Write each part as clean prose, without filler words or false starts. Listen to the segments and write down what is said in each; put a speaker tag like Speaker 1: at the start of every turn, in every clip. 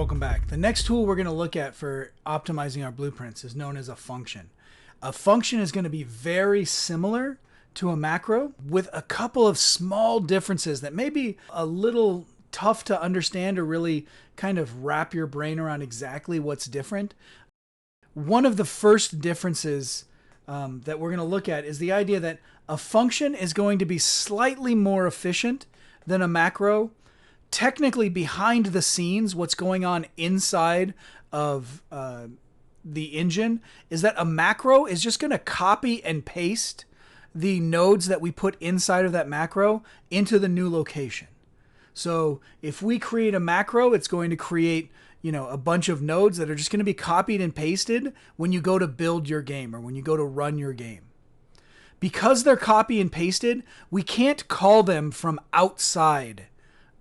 Speaker 1: welcome back. The next tool we're going to look at for optimizing our blueprints is known as a function. A function is going to be very similar to a macro with a couple of small differences that may be a little tough to understand or really kind of wrap your brain around exactly what's different. One of the first differences that we're going to look at is the idea that a function is going to be slightly more efficient than a macro. Technically, behind the scenes, what's going on inside of the engine is that a macro is just going to copy and paste the nodes that we put inside of that macro into the new location. So if we create a macro, it's going to create, a bunch of nodes that are just going to be copied and pasted when you go to build your game or when you go to run your game. Because they're copy and pasted, we can't call them from outside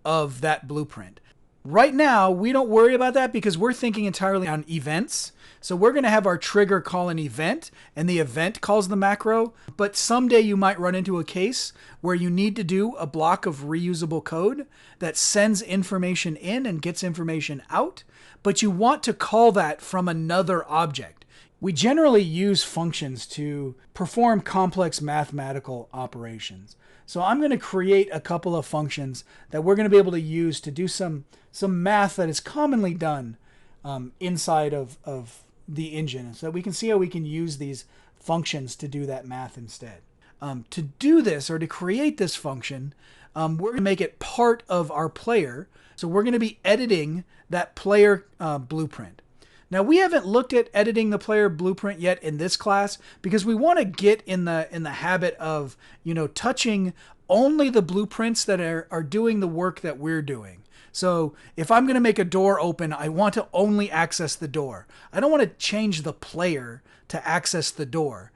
Speaker 1: of that blueprint. Right now, we don't worry about that because we're thinking entirely on events. So we're going to have our trigger call an event and the event calls the macro. But someday you might run into a case where you need to do a block of reusable code that sends information in and gets information out, but you want to call that from another object. We generally use functions to perform complex mathematical operations. So I'm going to create a couple of functions that we're going to be able to use to do some math that is commonly done inside of the engine so that we can see how we can use these functions to do that math instead. To do this or to create this function, we're going to make it part of our player. So we're going to be editing that player blueprint. Now, we haven't looked at editing the player blueprint yet in this class because we want to get in the habit of, touching only the blueprints that are doing the work that we're doing. So if I'm going to make a door open, I want to only access the door. I don't want to change the player to access the door.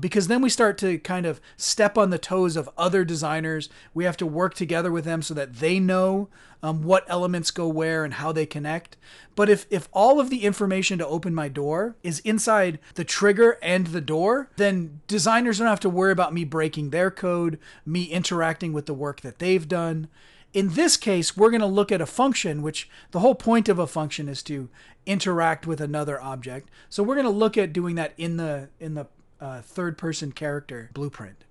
Speaker 1: Because then we start to kind of step on the toes of other designers. We have to work together with them so that they know what elements go where and how they connect. But if all of the information to open my door is inside the trigger and the door, then designers don't have to worry about me breaking their code, me interacting with the work that they've done. In this case, we're going to look at a function, which the whole point of a function is to interact with another object. So we're going to look at doing that in the third-person character blueprint.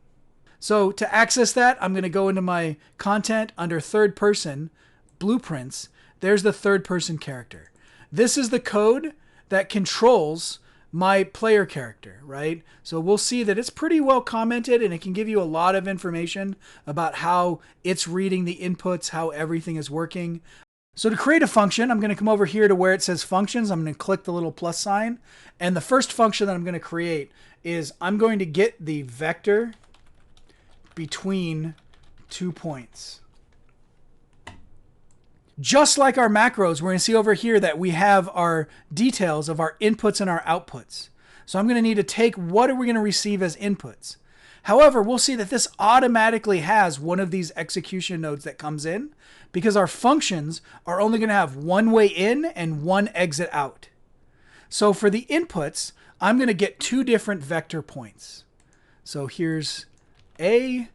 Speaker 1: So to access that, I'm going to go into my content under third-person blueprints. There's the third-person character. This is the code that controls my player character, right? So we'll see that it's pretty well commented and it can give you a lot of information about how it's reading the inputs, how everything is working. So to create a function, I'm going to come over here to where it says functions. I'm going to click the little plus sign. And the first function that I'm going to create is I'm going to get the vector between 2 points. Just like our macros, we're going to see over here that we have our details of our inputs and our outputs. So I'm going to need to take what are we going to receive as inputs. However, we'll see that this automatically has one of these execution nodes that comes in because our functions are only going to have one way in and one exit out. So for the inputs, I'm going to get two different vector points. So here's A,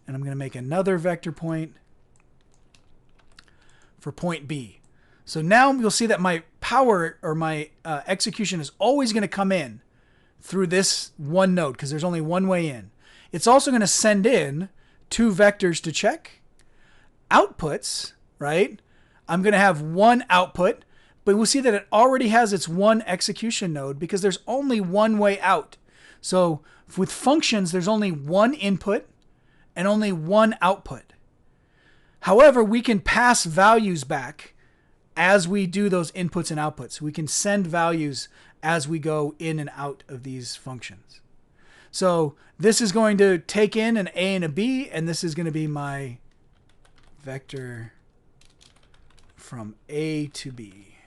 Speaker 1: and I'm going to make another vector point for point B. So now you'll see that my power or my execution is always going to come in through this one node because there's only one way in. It's also going to send in two vectors to check. Outputs, right? I'm going to have one output, but we'll see that it already has its one execution node because there's only one way out. So with functions, there's only one input and only one output. However, we can pass values back as we do those inputs and outputs. We can send values as we go in and out of these functions. So this is going to take in an A and a B, and this is going to be my vector from A to B.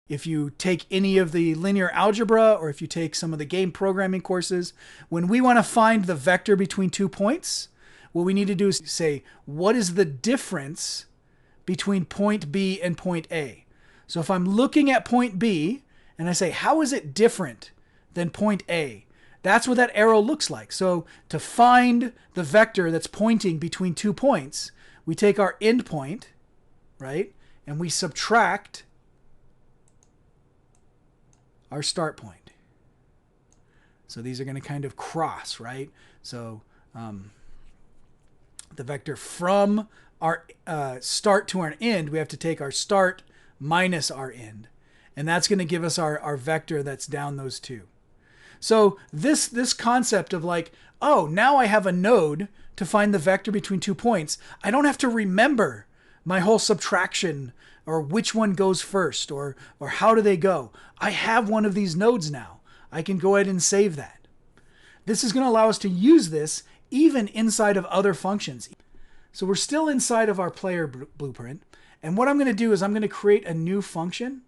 Speaker 1: If you take any of the linear algebra or if you take some of the game programming courses, when we want to find the vector between 2 points, what we need to do is say, what is the difference between point B and point A? So if I'm looking at point B and I say, how is it different than point A? That's what that arrow looks like. So to find the vector that's pointing between 2 points, we take our endpoint, right? and we subtract our start point. So these are going to kind of cross, right? So the vector from our start to our end, we have to take our start minus our end. And that's going to give us our vector that's down those two. So this concept of like, oh, now I have a node to find the vector between 2 points. I don't have to remember my whole subtraction or which one goes first or how do they go. I have one of these nodes now. I can go ahead and save that. This is going to allow us to use this even inside of other functions. So we're still inside of our player blueprint. And what I'm going to do is I'm going to create a new function.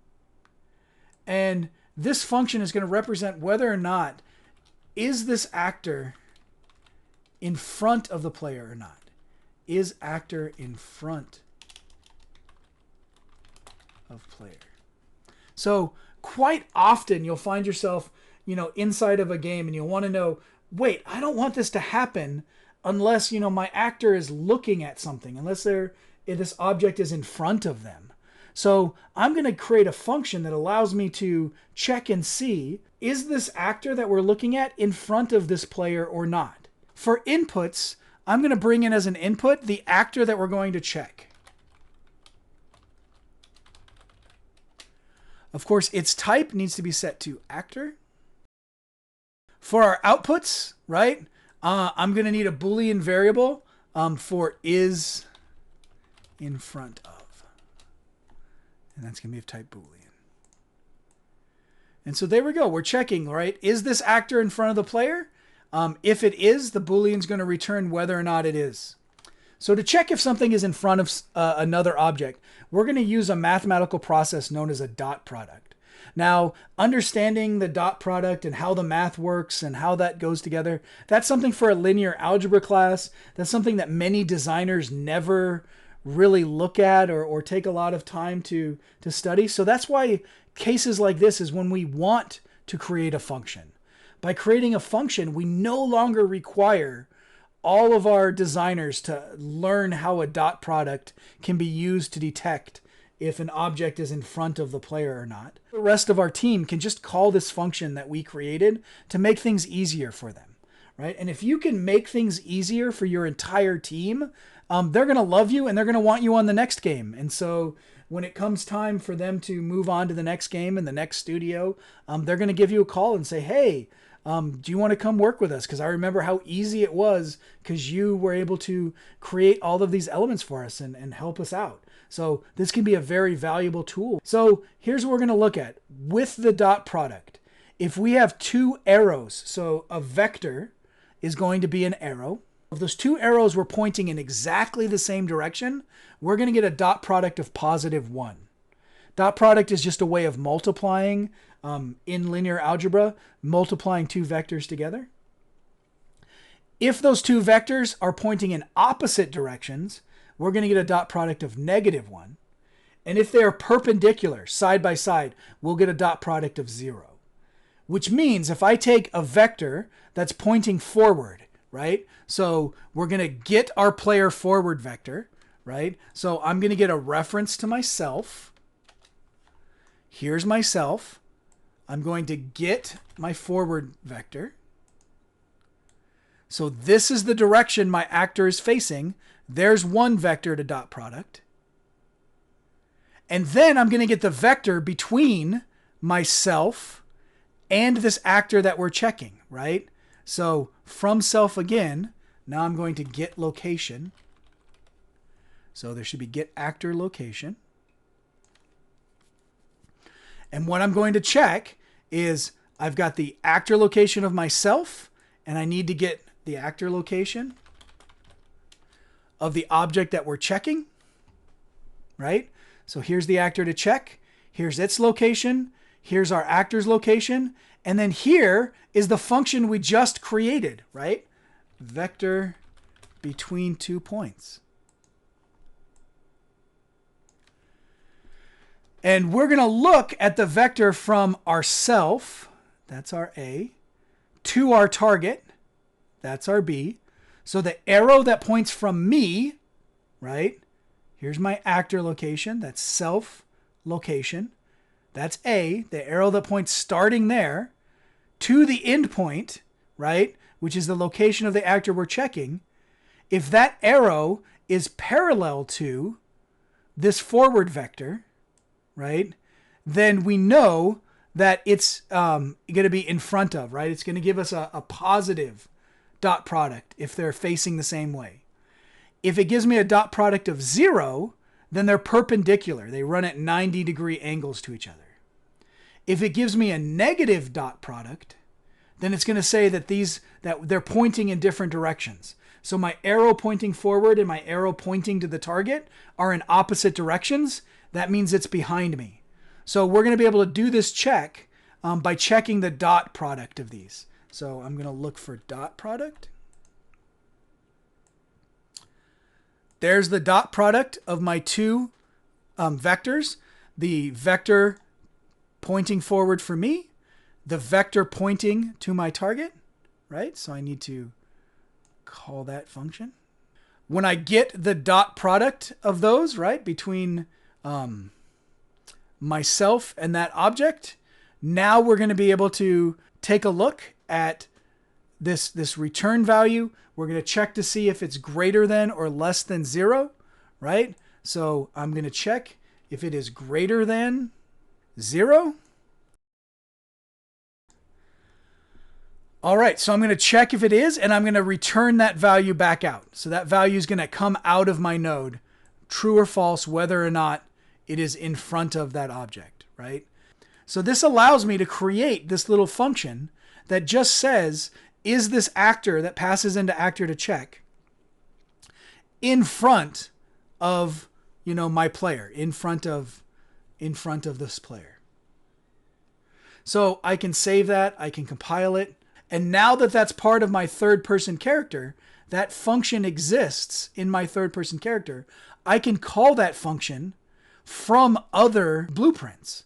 Speaker 1: And this function is going to represent whether or not is this actor in front of the player or not. Is actor in front of player? So quite often you'll find yourself, inside of a game and you'll want to know, wait, I don't want this to happen unless, my actor is looking at something, unless this object is in front of them. So I'm going to create a function that allows me to check and see, is this actor that we're looking at in front of this player or not? For inputs, I'm going to bring in as an input the actor that we're going to check. Of course, its type needs to be set to actor. For our outputs, right, I'm going to need a Boolean variable for is in front of. And that's going to be of type Boolean. And so there we go. We're checking, right? Is this actor in front of the player? If it is, the Boolean is going to return whether or not it is. So to check if something is in front of another object, we're going to use a mathematical process known as a dot product. Now, understanding the dot product and how the math works and how that goes together, that's something for a linear algebra class. That's something that many designers never really look at or take a lot of time to study. So that's why cases like this is when we want to create a function. By creating a function, we no longer require all of our designers to learn how a dot product can be used to detect if an object is in front of the player or not. The rest of our team can just call this function that we created to make things easier for them, right? And if you can make things easier for your entire team, they're going to love you and they're going to want you on the next game. And so when it comes time for them to move on to the next game in the next studio, they're going to give you a call and say, hey, do you want to come work with us? Because I remember how easy it was because you were able to create all of these elements for us and help us out. So this can be a very valuable tool. So here's what we're going to look at. With the dot product, if we have two arrows, so a vector is going to be an arrow. If those two arrows were pointing in exactly the same direction, we're going to get a dot product of +1. Dot product is just a way of multiplying in linear algebra, multiplying two vectors together. If those two vectors are pointing in opposite directions, we're going to get a dot product of -1. And if they are perpendicular, side by side, we'll get a dot product of 0. Which means if I take a vector that's pointing forward, right? So we're going to get our player forward vector, right? So I'm going to get a reference to myself. Here's myself. I'm going to get my forward vector. So this is the direction my actor is facing. There's one vector to dot product. And then I'm going to get the vector between myself and this actor that we're checking, right? So from self again, now I'm going to get location. So there should be get actor location. And what I'm going to check is I've got the actor location of myself, and I need to get the actor location of the object that we're checking, right? So here's the actor to check. Here's its location. Here's our actor's location. And then here is the function we just created, right? Vector between 2 points. And we're going to look at the vector from ourself, that's our A, to our target, that's our B. So the arrow that points from me, right? Here's my actor location. That's self location. That's A, the arrow that points starting there to the end point, right? Which is the location of the actor we're checking. If that arrow is parallel to this forward vector, right? Then we know that it's going to be in front of, right? It's going to give us a positive dot product if they're facing the same way. If it gives me a dot product of 0, then they're perpendicular. They run at 90-degree angles to each other. If it gives me a negative dot product, then it's going to say that they're pointing in different directions. So my arrow pointing forward and my arrow pointing to the target are in opposite directions. That means it's behind me. So we're going to be able to do this check by checking the dot product of these. So I'm going to look for dot product. There's the dot product of my two vectors. The vector pointing forward for me, the vector pointing to my target, right? So I need to call that function. When I get the dot product of those, right, between myself and that object, now we're going to be able to take a look at this return value. We're going to check to see if it's greater than or less than 0, right? So I'm going to check if it is greater than 0. All right, so I'm going to check if it is, and I'm going to return that value back out. So that value is going to come out of my node, true or false, whether or not it is in front of that object, right? So this allows me to create this little function that just says, is this actor that passes into actor to check in front of, my player, in front of this player. So I can save that, I can compile it. And now that that's part of my third person character, that function exists in my third person character. I can call that function from other blueprints.